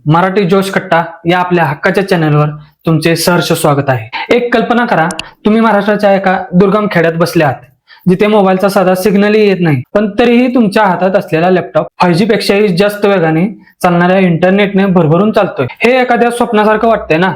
मराठी जोश कट्टा या आपल्या हक्काच्या चॅनलवर तुमचे सहर्ष स्वागत आहे। एक कल्पना करा, तुम्ही महाराष्ट्राच्या एका दुर्गम खेड्यात बसले आहात, जिथे मोबाईलचा साधा सिग्नलही येत नाही, पण तरीही तुमच्या हातात असलेला लॅपटॉप 5G पेक्षाही जास्त वेगाने चालणाऱ्या इंटरनेटने भरभरून चालतोय। हे एखाद्या स्वप्नासारखं वाटतंय ना?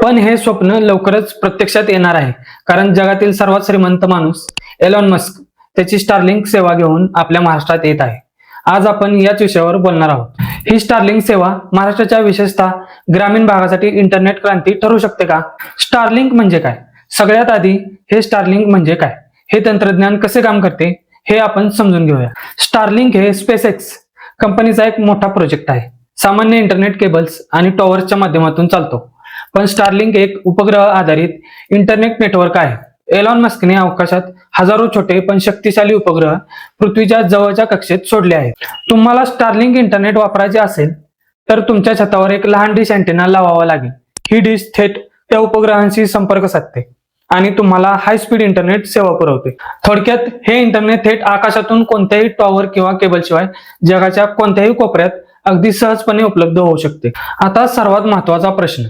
पण हे स्वप्न लवकरच प्रत्यक्षात येणार आहे, कारण जगातील सर्वात श्रीमंत माणूस एलॉन मस्क त्याची स्टारलिंक सेवा घेऊन आपल्या महाराष्ट्रात येत आहे। आज आपण याच विषयावर बोलणार आहोत। ही स्टारलिंक सेवा महाराष्ट्राच्या विशेषतः ग्रामीण भागासाठी इंटरनेट क्रांती ठरू शकते का? स्टारलिंक म्हणजे काय? सगळ्यात आधी हे स्टारलिंक म्हणजे काय, हे तंत्रज्ञान कसे काम करते हे आपण समजून घेऊया। स्टारलिंक हे स्पेसएक्स कंपनीचा एक मोठा प्रोजेक्ट आहे। सामान्य इंटरनेट केबल्स आणि टॉवरच्या माध्यमातून चालतो, पण स्टारलिंक एक उपग्रह आधारित इंटरनेट नेटवर्क आहे। एलॉन मस्कने अवकाशात हजारो छोटे पण शक्तिशाली उपग्रह पृथ्वीच्या जवळच्या कक्षेत सोडले आहेत। तुम्हाला स्टारलिंक इंटरनेट वापरायचे असेल तर तुमच्या छतावर एक लहान डिश अँटेना लावावा लागेल। ही डिश थेट त्या उपग्रहांशी संपर्क साधते आणि तुम्हाला हाय स्पीड इंटरनेट सेवा पुरवते। थोडक्यात हे इंटरनेट थेट आकाशातून कोणत्याही टॉवर किंवा केबलशिवाय जगाच्या कोणत्याही कोपऱ्यात अगदी सहजपणे उपलब्ध होऊ शकते। आता सर्वात महत्त्वाचा प्रश्न,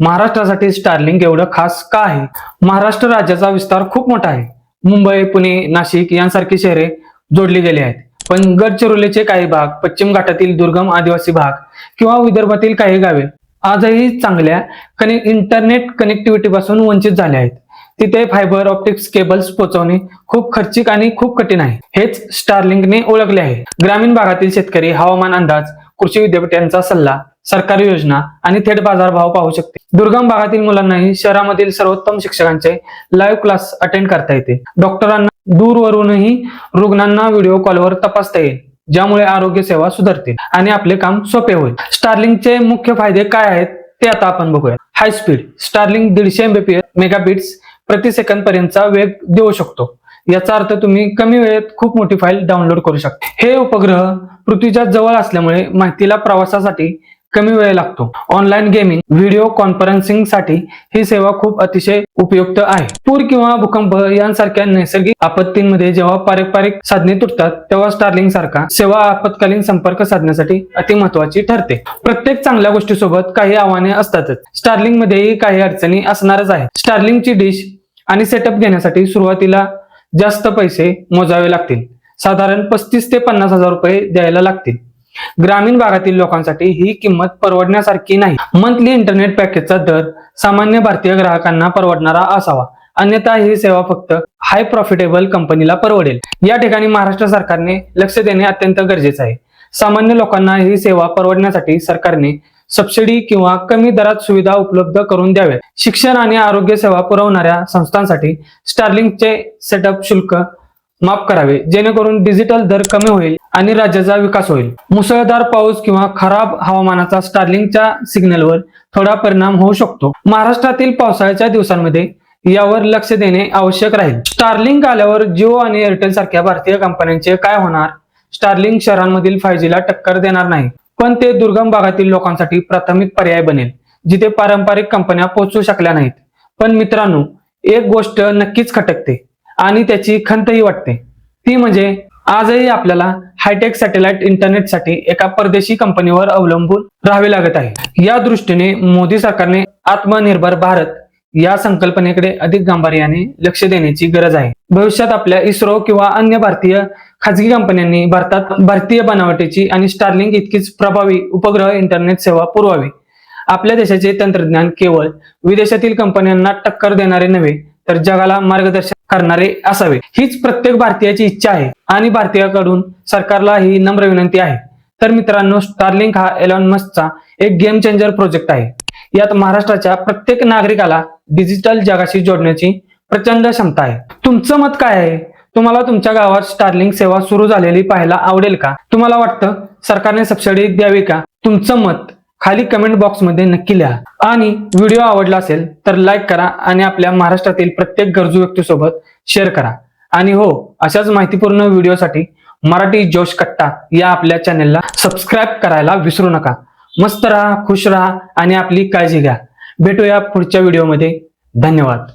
महाराष्ट्रासाठी स्टारलिंक एवढं खास का आहे? महाराष्ट्र राज्याचा विस्तार खूप मोठा आहे। मुंबई, पुणे, नाशिक यांसारखी शहरे जोडली गेली आहेत, पण गडचिरोलीचे काही भाग, पश्चिम घाटातील दुर्गम आदिवासी भाग किंवा विदर्भातील काही गावे आजही चांगल्या इंटरनेट कनेक्टिव्हिटी पासून वंचित झाले आहेत। तिथे फायबर ऑप्टिक्स केबल्स पोहोचवणे खूप खर्चिक आणि खूप कठीण आहे। हेच स्टारलिंकने ओळखले आहे। ग्रामीण भागातील शेतकरी हवामान अंदाज, कृषी विद्यापीठांचा सल्ला, सरकारी योजना आणि थेट बाजारभाव पाहू शकते। दुर्गम भागातील मुलांनाही शहरामधील सर्वोत्तम शिक्षकांचे लाईव्ह क्लास अटेंड करता येते। डॉक्टरांना दूरवरूनही रुग्णांना व्हिडिओ कॉलवर तपासता येईल, ज्यामुळे आरोग्य सेवा सुधारतील आणि आपले काम सोपे होईल। स्टारलिंकचे मुख्य फायदे काय आहेत ते आता आपण बघूया। High speed Starlink 150 Mbps megabits प्रति सेकंद पर्यंतचा वेग देऊ शकतो। याचा अर्थ तुम्ही कमी वेळेत खूप मोठी फाईल डाउनलोड करू शकता। हे उपग्रह पृथ्वीच्या जवळ असल्यामुळे माहितीला प्रवासासाठी कमी वेळ लागतो। ऑनलाईन गेमिंग, व्हिडिओ कॉन्फरन्सिंग साठी ही सेवा खूप अतिशय उपयुक्त आहे। पूर किंवा भूकंप यांसारख्या नैसर्गिक आपत्तींमध्ये जेव्हा पारंपरिक साधने तुटतात, तेव्हा स्टारलिंक सारखा सेवा आपत्कालीन संपर्क साधण्यासाठी अति महत्वाची ठरते। प्रत्येक चांगल्या गोष्टीसोबत काही आव्हाने असतातच। स्टारलिंक मध्येही काही अडचणी असणारच आहेत। स्टारलिंकची डिश आणि सेटअप घेण्यासाठी सुरुवातीला जास्त पैसे मोजावे लागतील, साधारण 35 ते 50 हजार रुपये द्यायला लागतील। ग्रामीण भागातील लोकांसाठी ही किंमत परवडण्यासारखी नाही। मंथली इंटरनेट पॅकेजचा दर सामान्य भारतीय ग्राहकांना परवडणारा असावा, अन्यथा ही सेवा फक्त हाय प्रॉफिटेबल कंपनीला परवडेल। या ठिकाणी महाराष्ट्र सरकारने लक्ष देणे अत्यंत गरजेचे आहे। सामान्य लोकांना ही सेवा परवडण्यासाठी सरकारने सबसिडी किंवा कमी दरात सुविधा उपलब्ध करून द्याव्यात। शिक्षण आणि आरोग्य सेवा पुरवणाऱ्या संस्थांसाठी स्टारलिंकचे सेटअप शुल्क माफ करावे, जेणेकरून डिजिटल दर कमी होईल आणि राज्याचा विकास होईल। मुसळधार पाऊस किंवा खराब हवामानाचा स्टारलिंकच्या सिग्नलवर थोडा परिणाम होऊ शकतो। महाराष्ट्रातील पावसाळ्याच्या दिवसांमध्ये यावर लक्ष देणे आवश्यक राहील। स्टारलिंक आल्यावर जिओ आणि एअरटेल सारख्या भारतीय कंपन्यांचे काय होणार? स्टारलिंक शहरांमधील 5G ला टक्कर देणार नाही, पण ते दुर्गम भागातील लोकांसाठी प्राथमिक पर्याय बनेल, जिथे पारंपरिक कंपन्या पोहोचू शकल्या नाहीत। पण मित्रांनो, एक गोष्ट नक्कीच खटकते आणि त्याची खंतही वाटते, ती म्हणजे आजही आपल्याला हायटेक सॅटेलाइट इंटरनेटसाठी एका परदेशी कंपनीवर अवलंबून राहावे लागत आहे। या दृष्टीने मोदी सरकारने आत्मनिर्भर भारत या संकल्पनेकडे अधिक गांभीर्याने लक्ष देण्याची गरज आहे। भविष्यात आपल्या इस्रो किंवा अन्य भारतीय खाजगी कंपन्यांनी भारतात भारतीय बनावटीची आणि स्टारलिंक इतकीच प्रभावी उपग्रह इंटरनेट सेवा पुरवावी। आपल्या देशाचे तंत्रज्ञान केवळ विदेशातील कंपन्यांना टक्कर देणारे नव्हे, तर जगाला मार्गदर्शन करणारे असावे, हीच प्रत्येक भारतीयाची इच्छा आहे आणि भारतीयाकडून सरकारला ही नम्र विनंती आहे। तर मित्रांनो, स्टारलिंक हा एलॉन मस्कचा एक गेम चेंजर प्रोजेक्ट आहे। यात महाराष्ट्राच्या प्रत्येक नागरिकाला डिजिटल जगाशी जोडण्याची प्रचंड क्षमता आहे। तुमचं मत काय आहे? तुम्हाला तुमच्या गावात स्टारलिंक सेवा सुरू झालेली पाहायला आवडेल का? तुम्हाला वाटतं सरकारने सबसिडी द्यावी का? तुमचं मत खाली कमेंट बॉक्स मध्ये नक्की लिहा आणि व्हिडिओ आवडला असेल तर लाईक करा आणि आपल्या महाराष्ट्रातील प्रत्येक गरजू व्यक्तीसोबत शेअर करा। आणि हो, अशाच माहितीपूर्ण व्हिडिओसाठी मराठी जोश कट्टा या आपल्या चॅनेलला सबस्क्राईब करायला विसरू नका। मस्त राहा, खुश राहा आणि आपली काळजी घ्या। भेटूया पुढच्या व्हिडिओमध्ये। धन्यवाद।